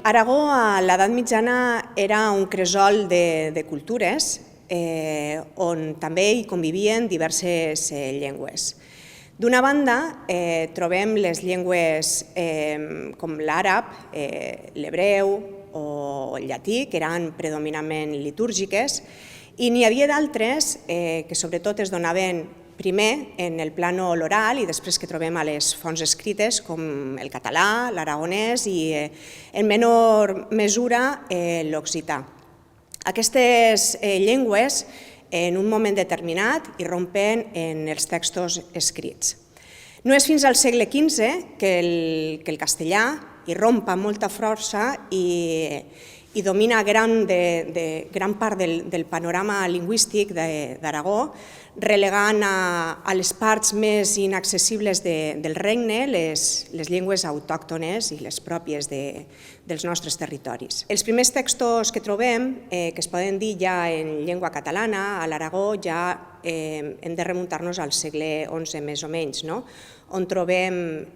Aragó a l'edat mitjana era un cresol de cultures on també hi convivien diverses llengües. D'una banda, trobem les llengües com l'àrab, l'hebreu o el llatí, que eren predominantment litúrgiques, i n'hi havia d'altres que sobretot es donaven primer en el plànol oral i després que trobem a les fonts escrites com el català, l'aragonès i en menor mesura l'occità. Aquestes llengües en un moment determinat irrompen en els textos escrits. No és fins al segle XV que el castellà irromp amb molta força i domina gran part del panorama lingüístic d'Aragó, relegant a les parts més inaccessibles del regne les llengües autòctones i les pròpies dels nostres territoris. Els primers textos que trobem, que es poden dir ja en llengua catalana, a l'Aragó ja hem de remuntar-nos al segle XI més o menys, on trobem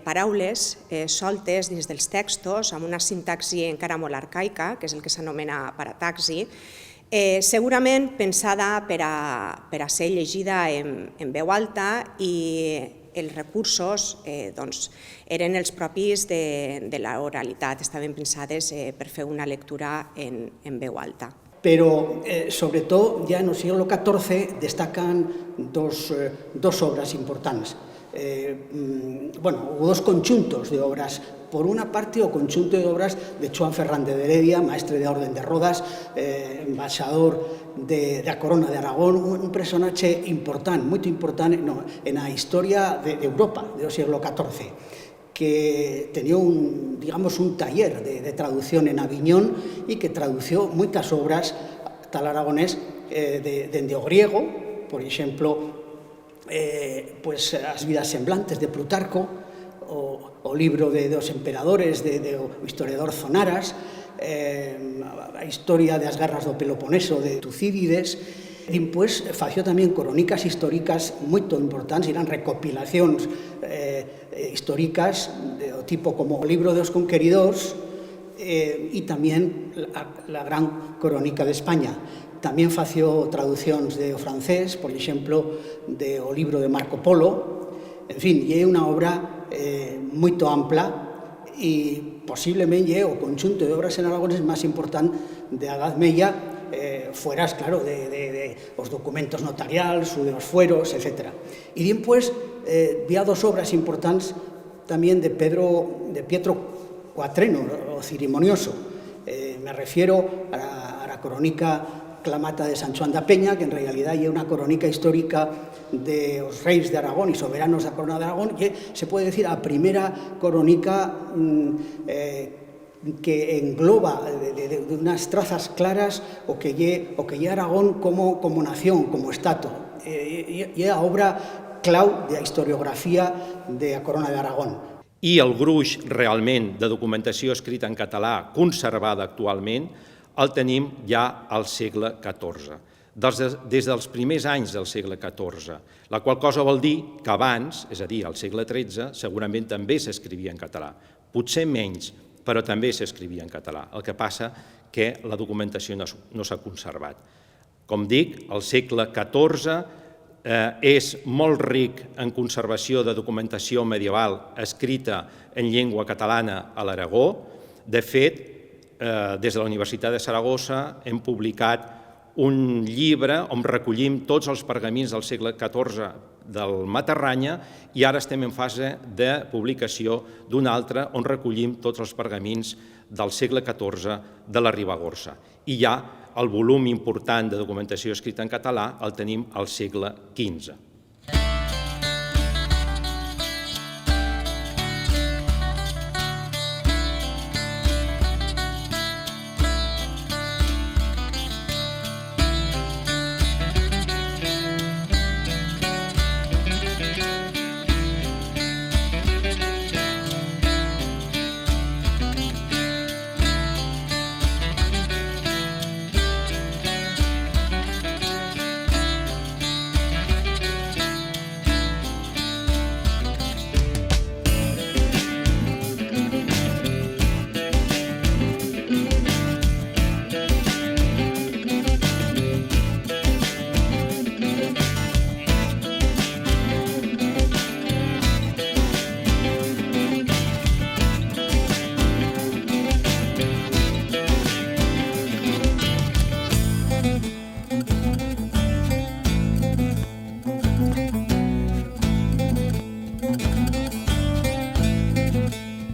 paraules soltes dins dels textos amb una sintaxi encara molt arcaica, que és el que s'anomena parataxi, segurament pensada per a ser llegida en veu alta i els recursos eren els propis de l'oralitat, estaven pensades per fer una lectura en veu alta. Pero sobre todo ya en el siglo XIV destacan dos obras importantes. Hubo dos conjuntos de obras. Por una parte, o conjunto de obras de Joan Fernández de Heredia, maestre de Orden de Rodas, embaixador de la Corona de Aragón, un personaje importante, muy importante en la historia de Europa del siglo XIV, que tenía un taller de traducción en Aviñón y que tradució muchas obras tal aragonés desde o griego, por ejemplo, Las vidas semblantes de Plutarco, o libro de dos emperadores do historiador Zonaras, a historia das guerras do Peloponeso de Tucídides. Despois fació tamén crónicas históricas moi importantes, eran recopilacións históricas do tipo como o libro dos conqueridores e tamén la gran crónica de España. Tamén fació traducións do francés, por exemplo, do libro de Marco Polo. En fin, é unha obra moito ampla e posiblemente é o conjunto de obras en aragonés máis importante da Edad Media, fueras, claro, de os documentos notariales, os fueros, etc. E despois había dos obras importantes tamén de Pietro Quatreno, o Cirimonioso. Me refiero a la crónica Clamata de San Xoán da Peña, que en realidad é unha crónica histórica de os reis de Aragón e soberanos da Corona de Aragón, que se puede decir a primeira crónica que engloba de unas trazas claras o que é Aragón como nación, como Estado. É a obra clau da historiografía da Corona de Aragón. I el gruix realment de documentació escrita en català conservada actualment el tenim ja al segle XIV, des dels primers anys del segle XIV, la qual cosa vol dir que abans, és a dir, al segle XIII, segurament també s'escrivia en català. Potser menys, però també s'escrivia en català. El que passa que la documentació no s'ha conservat. Com dic, el segle XIV és molt ric en conservació de documentació medieval escrita en llengua catalana a l'Aragó. De fet, des de la Universitat de Saragossa hem publicat un llibre on recollim tots els pergamins del segle XIV del Matarranya i ara estem en fase de publicació d'un altre on recollim tots els pergamins del segle XIV de la Ribagorça. I ja el volum important de documentació escrita en català el tenim al segle XV.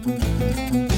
Música